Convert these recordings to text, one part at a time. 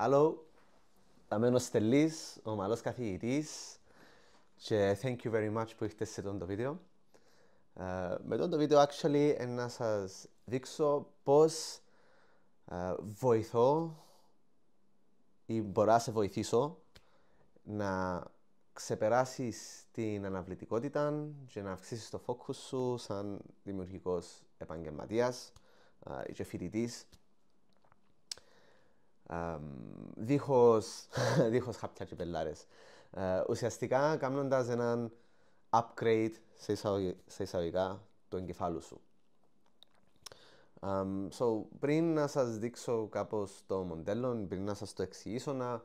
Άλλο, είμαι ο Στελής, ο ομαλός καθηγητής και thank you very much που ήρθατε σε αυτό το βίντεο. Με αυτό το βίντεο, actually, να σας δείξω πώς βοηθώ ή μπορώ να σε βοηθήσω να ξεπεράσεις την αναβλητικότητα και να αυξήσεις το focus σου σαν δημιουργικός επαγγελματίας και φοιτητής. Δίχως χάπια και πελάρες. Ουσιαστικά κάνοντας έναν upgrade σε εισαγωγικά του εγκεφάλου σου. Πριν να σας δείξω κάπως το μοντέλο, πριν να σας το εξηγήσω, να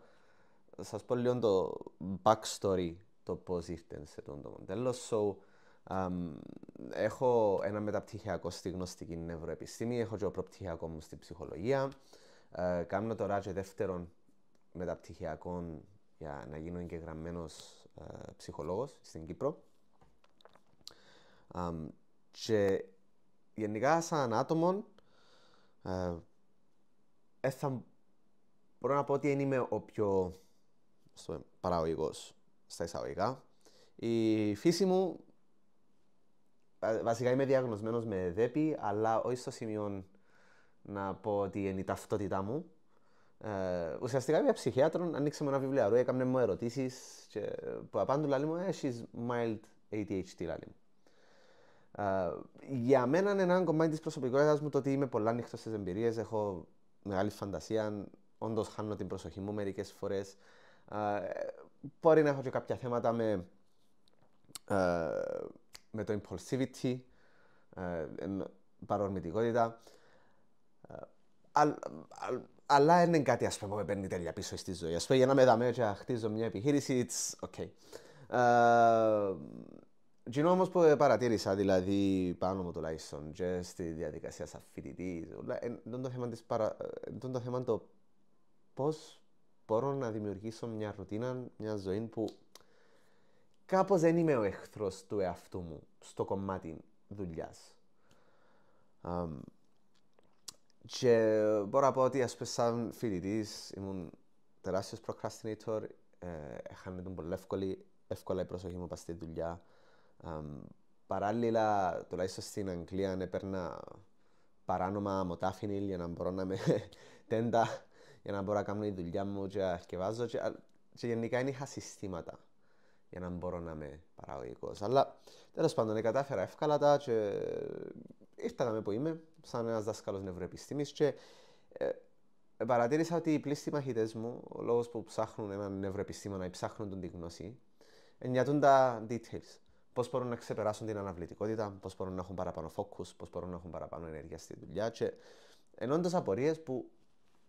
σας πω λίγο το backstory, το πώς ήρθε σε το μοντέλο. Έχω ένα μεταπτυχιακό στη γνωστική νευροεπιστήμη, έχω και προπτυχιακό μου στην ψυχολογία. Κάνω τώρα και δεύτερον μεταπτυχιακό για να γίνω εγγεγραμμένος ψυχολόγος στην Κύπρο. Και γενικά σαν άτομο μπορώ να πω ότι δεν είμαι ο πιο παραγωγικός στα εισαγωγικά. Η φύση μου, βασικά είμαι διαγνωσμένος με ΔΕΠΗ, αλλά όχι στο σημείο να πω ότι είναι η ταυτότητά μου. Ουσιαστικά είμαι ψυχίατρο, ανοίξε μου ένα βιβλιαρό, έκαμε μου ερωτήσεις και που απάντου λαλί μου, έχεις mild ADHD λαλί μου. Για μένα είναι ένα κομμάτι της προσωπικότητας μου το ότι είμαι πολλά ανοιχτός στις εμπειρίες, έχω μεγάλη φαντασία, όντως χάνω την προσοχή μου μερικές φορές. Μπορεί να έχω και κάποια θέματα με το impulsivity, παρορμητικότητα. Αλλά δεν είναι κάτι ας πούμε, που με παίρνει τέλεια πίσω στη ζωή. Ας πούμε, για να με δαμέ και να χτίζω μια επιχείρηση, it's okay. Εκείνο όμως που παρατήρησα, δηλαδή πάνω μου τουλάχιστον και στη διαδικασία σαν φοιτητής, το θέμα το πώς μπορώ να δημιουργήσω μια ρουτίνα, μια ζωή που κάπως δεν είμαι ο εχθρός του εαυτού μου στο κομμάτι δουλειάς. Και μπορώ να πω ότι ας πούμε σαν φοιτητής ήμουν τεράστιος procrastinator, έχανε τον πολύ εύκολα η προσοχή μου πας στη δουλειά. Παράλληλα, τουλάχιστον στην Αγγλία, έπαιρνα παράνομα μοτάφινιλ για να μπορώ να με τέντα, για να μπορώ να κάνω τη δουλειά μου και να αρκευάζω και γενικά δεν είχα συστήματα για να μπορώ να είμαι παραγωγικός. Αλλά τέλος πάντων κατάφερα εύκολα και ήρθα να που είμαι, σαν ένας δάσκαλος νευροεπιστήμης και παρατήρησα ότι οι πλήστοι μαχητές μου, ο λόγος που ψάχνουν έναν νευροεπιστήμονα ή ψάχνουν την γνώση, νοιάζουν τα details. Πώς μπορούν να ξεπεράσουν την αναβλητικότητα, πώς μπορούν να έχουν παραπάνω focus, πώς μπορούν να έχουν παραπάνω ενέργεια στη δουλειά. Και ενώντας απορίες που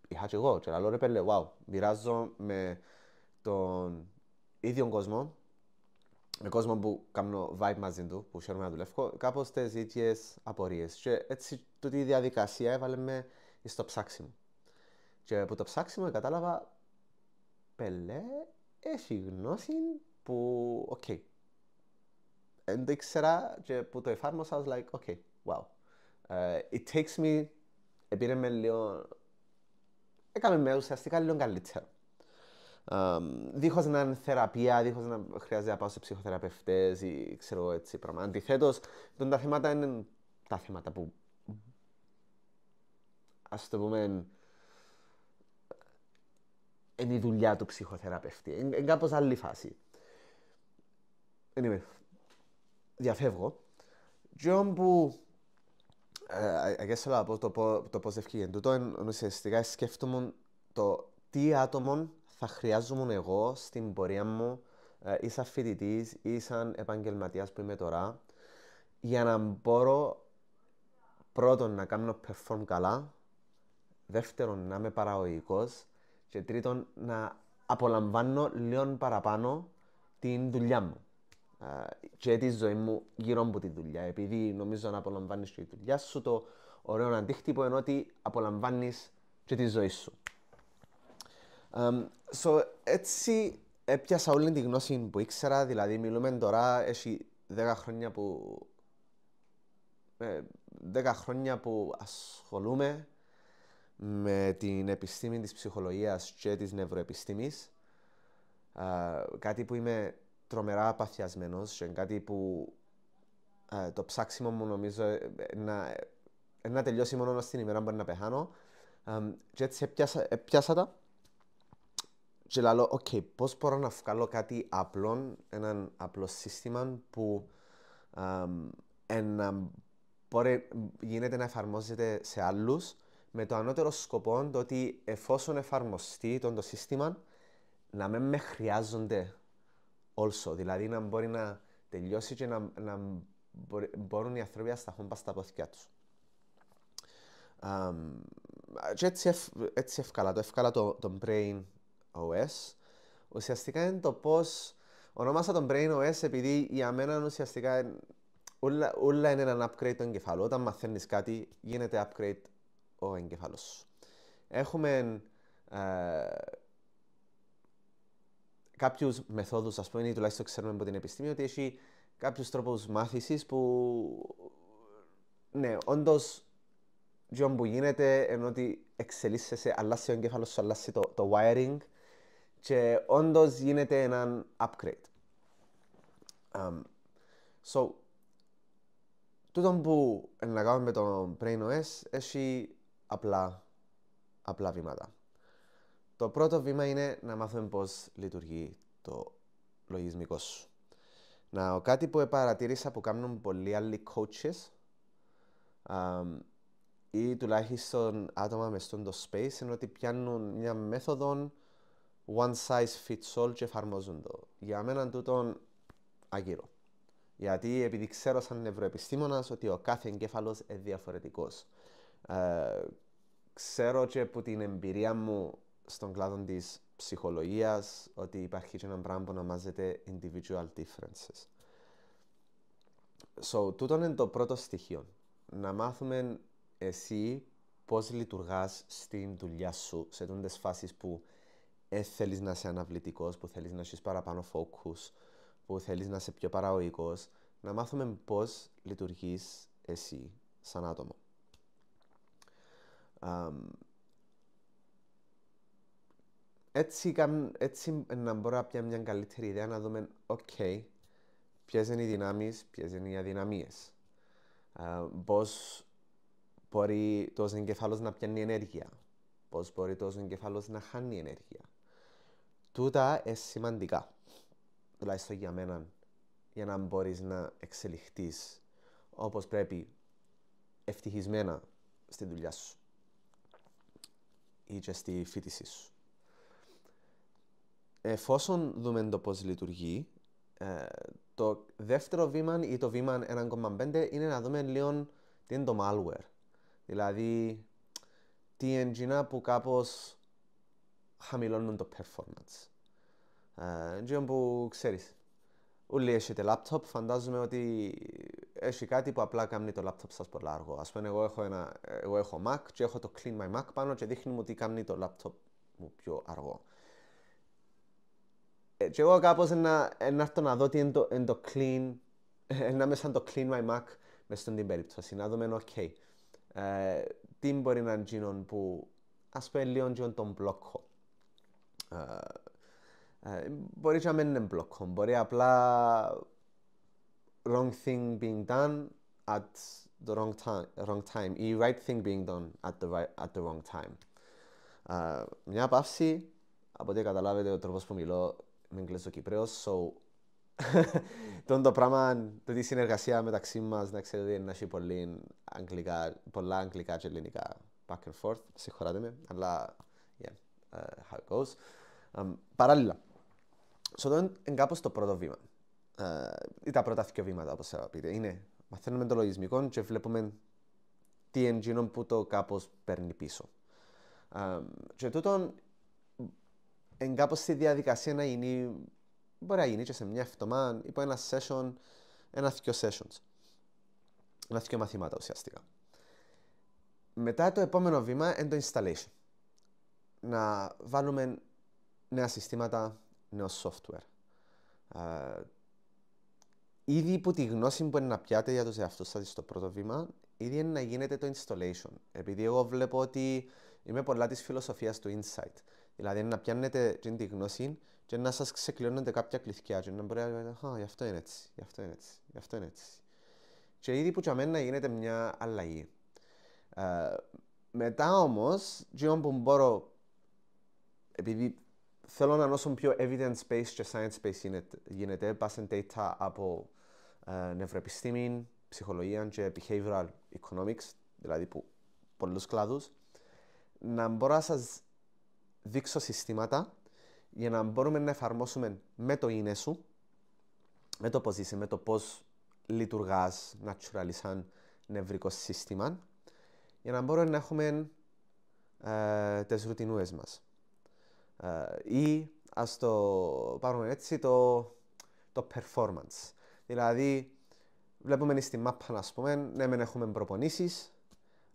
είχα και εγώ, και λέω ρε πέλε, wow, μοιράζω με τον ίδιο κόσμο, με κόσμο που κάνω vibe μαζί του, που χαίρομαι να δουλεύω, κάπως τις ίδιες απορίες. Και έτσι τούτη η διαδικασία έβαλε με στο ψάξιμο. Και από το ψάξιμο κατάλαβα, πέλε, έχει γνώση που, οκ. Δεν το ήξερα και που το εφάρμοσα, I was like, okay, wow. It takes me, επήρε με λίγο, έκαμε με ουσιαστικά λίγο καλύτερο. Δίχως να είναι θεραπεία, δίχως να χρειάζεται να πάω σε ψυχοθεραπευτές ή ξέρω έτσι πράγμα. Αντιθέτως, τα θέματα είναι τα θέματα που, ας το πούμε, είναι η δουλειά του ψυχοθεραπευτή. Είναι κάπως άλλη φάση. Anyway, διαφεύγω. Και όπου αγέσσαλα το πώς ευκήγεν τούτο, ουσιαστικά σκέφτομαι το τι άτομο θα χρειάζομαι εγώ στην πορεία μου ή σαν φοιτητής ή σαν επαγγελματίας που είμαι τώρα για να μπορώ πρώτον να κάνω perform καλά, δεύτερον να είμαι παραγωγικός και τρίτον να απολαμβάνω λίγο παραπάνω την δουλειά μου και τη ζωή μου γύρω από τη δουλειά. Επειδή νομίζω να απολαμβάνεις και τη δουλειά σου, το ωραίο αντίκτυπο είναι ότι απολαμβάνεις και τη ζωή σου. Έτσι έπιασα όλη τη γνώση που ήξερα, δηλαδή μιλούμε τώρα, έχει 10 χρόνια που ασχολούμαι με την επιστήμη της ψυχολογίας και της νευροεπιστήμης. Κάτι που είμαι τρομερά απαθιασμένος και κάτι που το ψάξιμο μου νομίζω να τελειώσει μόνο στην ημέρα που μπορεί να πεθάνω. Και έτσι έπιασα τα και λέω, ok, πώς μπορώ να βγάλω κάτι απλό, έναν απλό σύστημα που γίνεται να εφαρμόζεται σε άλλους με το ανώτερο σκοπό το ότι εφόσον εφαρμοστεί το σύστημα να μην με χρειάζονται also, δηλαδή να μπορεί να τελειώσει και να μπορούν οι άνθρωποι να σταθούν πας στα πόθηκια τους. Και έτσι ευκάλα το Brain OS. Ουσιαστικά είναι το πώς ονόμασα το Brain OS επειδή για μένα ουσιαστικά όλα είναι ένα upgrade του εγκεφάλου. Όταν μαθαίνεις κάτι γίνεται upgrade ο εγκεφάλος σου. Έχουμε κάποιους μεθόδους, ας πούμε, ή τουλάχιστον ξέρουμε από την επιστήμη ότι έχει κάποιους τρόπους μάθησης που ναι, όντως που γίνεται ενώ ότι εξελίσσεσαι, αλλάζει ο εγκέφαλος σου, αλλάζει το wiring και όντως γίνεται έναν upgrade. So, τούτο που να κάνουμε με το Brain OS έχει απλά βήματα. Το πρώτο βήμα είναι να μάθουμε πώς λειτουργεί το λογισμικό σου. Κάτι που παρατήρησα που κάνουν πολλοί άλλοι coaches ή τουλάχιστον άτομα μες στο space είναι ότι πιάνουν μια μέθοδο one size fits all και εφαρμόζουν το. Για μένα τούτον αγύρω. Γιατί επειδή ξέρω σαν νευροεπιστήμονας ότι ο κάθε εγκέφαλος είναι διαφορετικός. Ξέρω και από την εμπειρία μου στον κλάδο της ψυχολογίας ότι υπάρχει και ένα πράγμα που ονομάζεται individual differences. So, τούτο είναι το πρώτο στοιχείο. Να μάθουμε εσύ πώς λειτουργάς στην δουλειά σου σε τούντες φάσεις που θέλεις να είσαι αναβλητικός, που θέλεις να έχεις παραπάνω focus, που θέλεις να είσαι πιο παραγωγικός. Να μάθουμε πώς λειτουργείς εσύ σαν άτομο. Έτσι να μπορώ να πιάνω μια καλύτερη ιδέα να δούμε ποιες είναι οι δυνάμεις, ποιες είναι οι αδυναμίες. Πώς μπορεί το εγκεφάλος να πιάνει ενέργεια, πώς μπορεί το εγκεφάλος να χάνει ενέργεια. Τούτα είναι σημαντικά, τουλάχιστον για μένα, για να μπορείς να εξελιχθείς όπως πρέπει ευτυχισμένα στη δουλειά σου ή και στη φοιτησή σου. Εφόσον δούμε το πώς λειτουργεί, το δεύτερο βήμα ή το βήμα 1,5 είναι να δούμε λίγο τι είναι το malware. Δηλαδή, τι engine που κάπως χαμηλώνουν το performance. Engine που ξέρεις, όλοι έχετε laptop, φαντάζομαι ότι έχει κάτι που απλά κάνει το laptop σας πολύ αργό. Ας πούμε, εγώ έχω Mac και έχω το Clean My Mac πάνω και δείχνει μου τι κάνει το laptop μου πιο αργό. Και εγώ κάπως να έρθω να δω τι είναι το clean, να είμαι σαν το clean my Mac μες στον την περίπτωση. Να δούμε, τι μπορεί να γίνουν που ας πούμε λίγο τον μπλοκό. Μπορεί να μην είναι μπλοκό, μπορεί απλά wrong thing being done at the wrong time ή right thing being done at the wrong time. Μια παύση, από ό,τι καταλάβετε ο τρόπος που μιλώ, είμαι Εγγλέζο-Κυπρέος, so το πράγμα, τη συνεργασία μεταξύ μας, να ξέρετε ότι έχει πολλά αγγλικά και ελληνικά back and forth, συγχωράτε με, αλλά how it goes. Παράλληλα, so είναι κάπως το πρώτο βήμα, ή τα πρώτα δύο βήματα, όπως θα πείτε, είναι μαθαίνουμε το λογισμικό και βλέπουμε τι engine που το κάπως παίρνει πίσω. Και τούτον εν κάπως στη διαδικασία να γίνει, μπορεί να γίνει και σε μια εβδομάδα, υπό ένα session, ένα-δυο sessions. Ένα-δυο μαθήματα ουσιαστικά. Μετά το επόμενο βήμα είναι το installation. Να βάλουμε νέα συστήματα, νέο software. Ήδη υπό τη γνώση που είναι να πιάτε για τους εαυτούς σας στο πρώτο βήμα, ήδη είναι να γίνεται το installation. Επειδή εγώ βλέπω ότι είμαι πολλά της φιλοσοφίας του insight. Δηλαδή να πιάνετε την γνώση και να σας ξεκληρώνονται κάποια κλειδιά και να μπορεί να λέτε γι' αυτό είναι έτσι, γι' αυτό είναι έτσι, γι' αυτό είναι έτσι. Και ήδη που για μένα γίνεται μια αλλαγή. Μετά όμως, γύρω που μπορώ, επειδή θέλω να είναι όσο πιο evidence-based και science-based γίνεται, passing data από νευροεπιστήμη, ψυχολογία και behavioral economics, δηλαδή που πολλούς κλάδους, να μπορώ να σας δείξω συστήματα για να μπορούμε να εφαρμόσουμε με το είναι σου, με το πώς είσαι, με το πώς λειτουργάς naturally σαν νευρικό σύστημα, για να μπορούμε να έχουμε τις ρουτινούες μας. Ή ας το πάρουμε έτσι το performance. Δηλαδή, βλέπουμε στη μάπα, ας πούμε, ναι, μεν έχουμε προπονήσεις,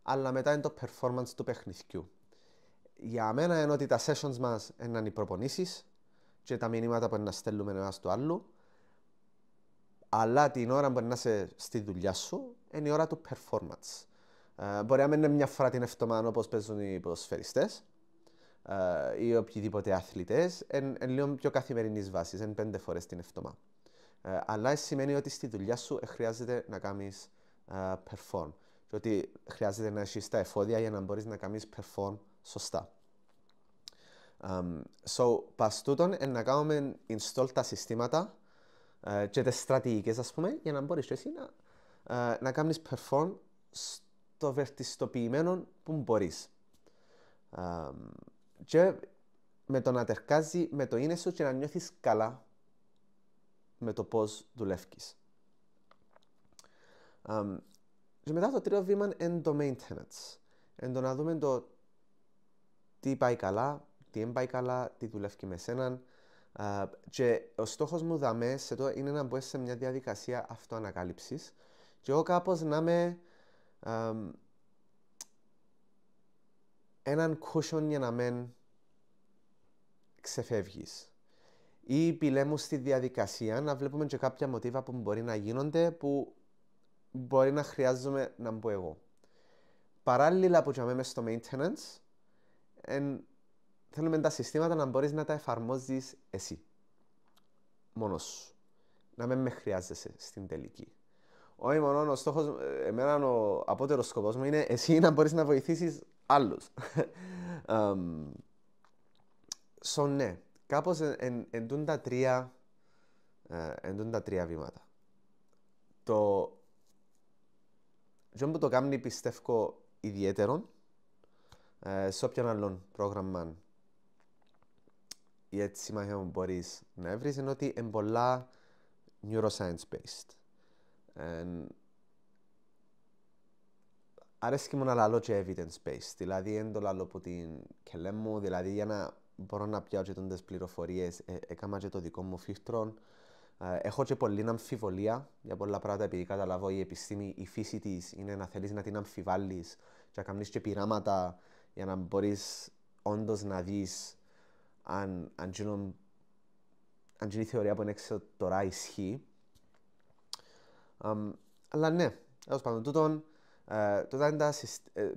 αλλά μετά είναι το performance του παιχνιδιού. Για μένα είναι ότι τα sessions μας είναι οι προπονήσεις και τα μηνύματα που να στέλνουμε ένα στο άλλο, αλλά την ώρα που να είσαι στη δουλειά σου είναι η ώρα του performance. Μπορεί να μην είναι μια φορά την εβδομάδα όπως παίζουν οι ποδοσφαιριστές ή οποιοδήποτε αθλητές, είναι λίγο πιο καθημερινής βάσης, είναι 5 φορές την εβδομάδα. Αλλά σημαίνει ότι στη δουλειά σου χρειάζεται να κάνεις perform και ότι χρειάζεται να έχεις τα εφόδια για να μπορείς να κάνεις perform σωστά. Πας τούτον να κάνουμε install τα συστήματα και τις στρατηγικές, ας πούμε, για να μπορείς εσύ να κάνεις perform στο βελτιστοποιημένο που μπορείς. Και με το να τερκάζει με το είναι σου και να νιώθεις καλά με το πώς δουλεύεις. Και μετά το τρίτο βήμα είναι το maintenance. Είναι το να δούμε το τι πάει καλά, τι δεν πάει καλά, τι δουλεύει με σέναν. Και ο στόχος μου είναι να μπω σε μια διαδικασία αυτοανακάλυψης και εγώ κάπως να είμαι έναν cushion για να μην ξεφεύγεις. Ή πηλέμου στη διαδικασία να βλέπουμε και κάποια μοτίβα που μπορεί να γίνονται που μπορεί να χρειάζομαι να μπω εγώ. Παράλληλα που είμαι στο maintenance, θέλουμε τα συστήματα να μπορείς να τα εφαρμόζεις εσύ. Μόνος σου. Να μην με χρειάζεσαι στην τελική. Όχι μόνο ο στόχος, εμένα ο απότερος σκοπός μου είναι εσύ να μπορείς να βοηθήσεις άλλους. Ναι, κάπως εντούν τα τρία βήματα. Το που το κάνει πιστεύω ιδιαίτερο σε όποιον άλλον πρόγραμμα ή έτσι μάχημα που μπορείς να βρεις είναι ότι είναι πολλά neuroscience based. Αρέσκει μου να λαλώ και evidence based, δηλαδή είναι το λαλώ από την κελέ μου, δηλαδή για να μπορώ να πιάω και τις πληροφορίες, έκανα και το δικό μου φίλτρο. Έχω και πολλή αμφιβολία για πολλά πράγματα, επειδή καταλάβω η επιστήμη, η φύση της είναι να θέλεις να την αμφιβάλλεις και να κάνεις και πειράματα για να μπορείς όντως να δεις αν η θεωρία που είναι έξω τώρα ισχύει. Αλλά ναι, έως πάντων,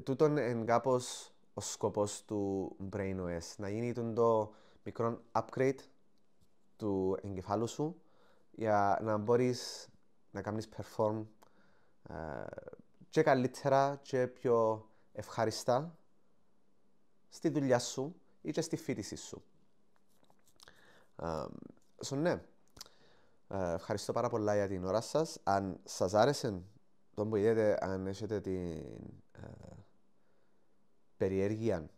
τούτον είναι κάπως ο σκοπός του BrainOS, να γίνει το μικρό upgrade του εγκεφάλου σου για να μπορείς να κάνεις perform και καλύτερα και πιο ευχάριστα στη δουλειά σου ή και στη φοιτησή σου. Ναι, ευχαριστώ πάρα πολλά για την ώρα σας. Αν σας άρεσε το που είδατε, αν έχετε την περιέργεια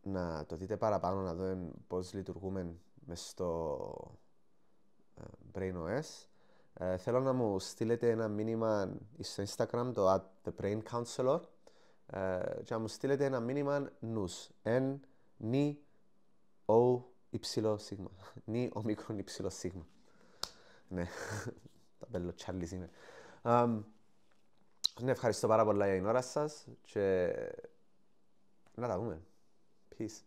να το δείτε παραπάνω, να δείτε πώς λειτουργούμε μες στο BrainOS, θέλω να μου στείλετε ένα μήνυμα στο Instagram, το @thebraincounselor, και να μου στείλετε ένα μήνυμα νους, N-N-O-Y-σίγμα, N-O-Y-σίγμα. Ναι, τα μπέλο Τσάρλις είμαι. Ναι, ευχαριστώ πάρα πολλά για την ώρα σας και να τα δούμε. Peace.